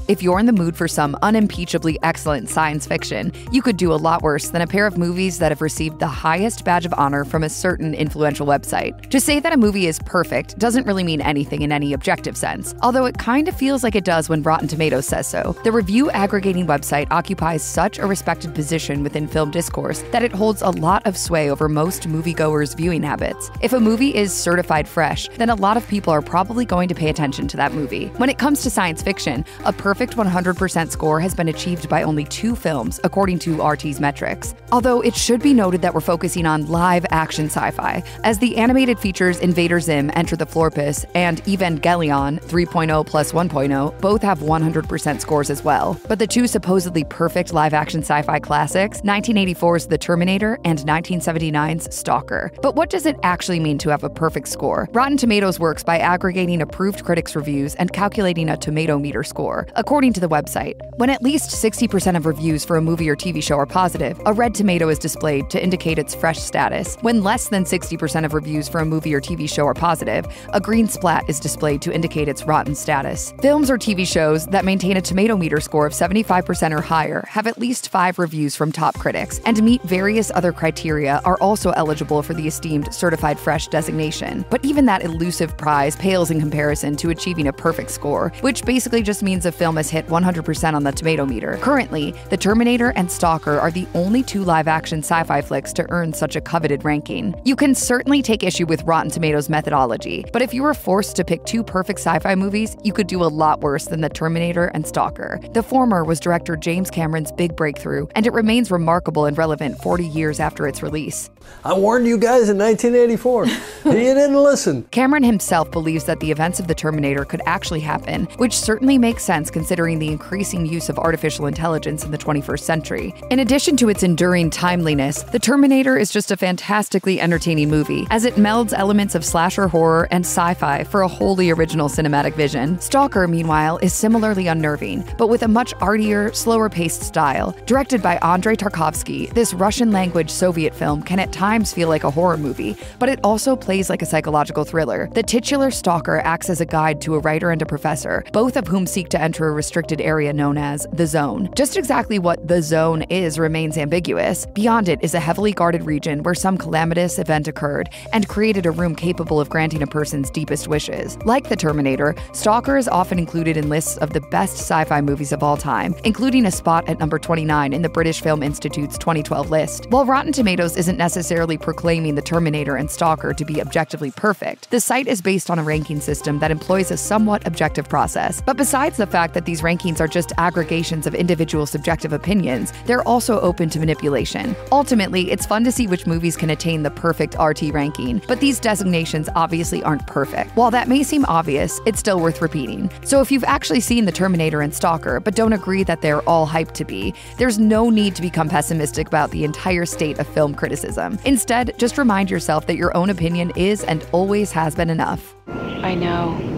If you're in the mood for some unimpeachably excellent science fiction, you could do a lot worse than a pair of movies that have received the highest badge of honor from a certain influential website. To say that a movie is perfect doesn't really mean anything in any objective sense, although it kind of feels like it does when Rotten Tomatoes says so. The review aggregating website occupies such a respected position within film discourse that it holds a lot of sway over most moviegoers' viewing habits. If a movie is certified fresh, then a lot of people are probably going to pay attention to that movie. When it comes to science fiction, a perfect 100% score has been achieved by only 2 films, according to RT's metrics. Although it should be noted that we're focusing on live-action sci-fi, as the animated features Invader Zim, Enter the Florpus, and Evangelion 3.0 plus 1.0 both have 100% scores as well. But the 2 supposedly perfect live-action sci-fi classics, 1984's The Terminator and 1979's Stalker. But what does it actually mean to have a perfect score? Rotten Tomatoes works by aggregating approved critics' reviews and calculating a tomato meter score. According to the website, when at least 60% of reviews for a movie or TV show are positive, a red tomato is displayed to indicate its fresh status. When less than 60% of reviews for a movie or TV show are positive, a green splat is displayed to indicate its rotten status. Films or TV shows that maintain a tomato meter score of 75% or higher have at least 5 reviews from top critics, and meet various other criteria are also eligible for the esteemed certified fresh designation. But even that elusive prize pales in comparison to achieving a perfect score, which basically just means a film has hit 100% on the tomato meter. Currently, The Terminator and Stalker are the only 2 live-action sci-fi flicks to earn such a coveted ranking. You can certainly take issue with Rotten Tomatoes' methodology, but if you were forced to pick 2 perfect sci-fi movies, you could do a lot worse than The Terminator and Stalker. The former was director James Cameron's big breakthrough, and it remains remarkable and relevant 40 years after its release. I warned you guys in 1984. You didn't listen. Cameron himself believes that the events of The Terminator could actually happen, which certainly makes sense considering the increasing use of artificial intelligence in the 21st century. In addition to its enduring timeliness, The Terminator is just a fantastically entertaining movie, as it melds elements of slasher horror and sci-fi for a wholly original cinematic vision. Stalker, meanwhile, is similarly unnerving, but with a much artier, slower-paced style. Directed by Andrei Tarkovsky, this Russian-language Soviet film can at times feel like a horror movie, but it also plays like a psychological thriller. The titular Stalker acts as a guide to a writer and a professor, both of whom seek to enter a restricted area known as the Zone. Just exactly what the Zone is remains ambiguous. Beyond it is a heavily guarded region where some calamitous event occurred and created a room capable of granting a person's deepest wishes. Like The Terminator, Stalker is often included in lists of the best sci-fi movies of all time, including a spot at number 29 in the British Film Institute's 2012 list. While Rotten Tomatoes isn't necessarily proclaiming The Terminator and Stalker to be objectively perfect, the site is based on a ranking system that employs a somewhat objective process. But besides the fact that these rankings are just aggregations of individual subjective opinions, they're also open to manipulation. Ultimately, it's fun to see which movies can attain the perfect RT ranking, but these designations obviously aren't perfect. While that may seem obvious, it's still worth repeating. So if you've actually seen The Terminator and Stalker, but don't agree that they're all hyped to be, there's no need to become pessimistic about the entire state of film criticism. Instead, just remind yourself that your own opinion is and always has been enough. I know.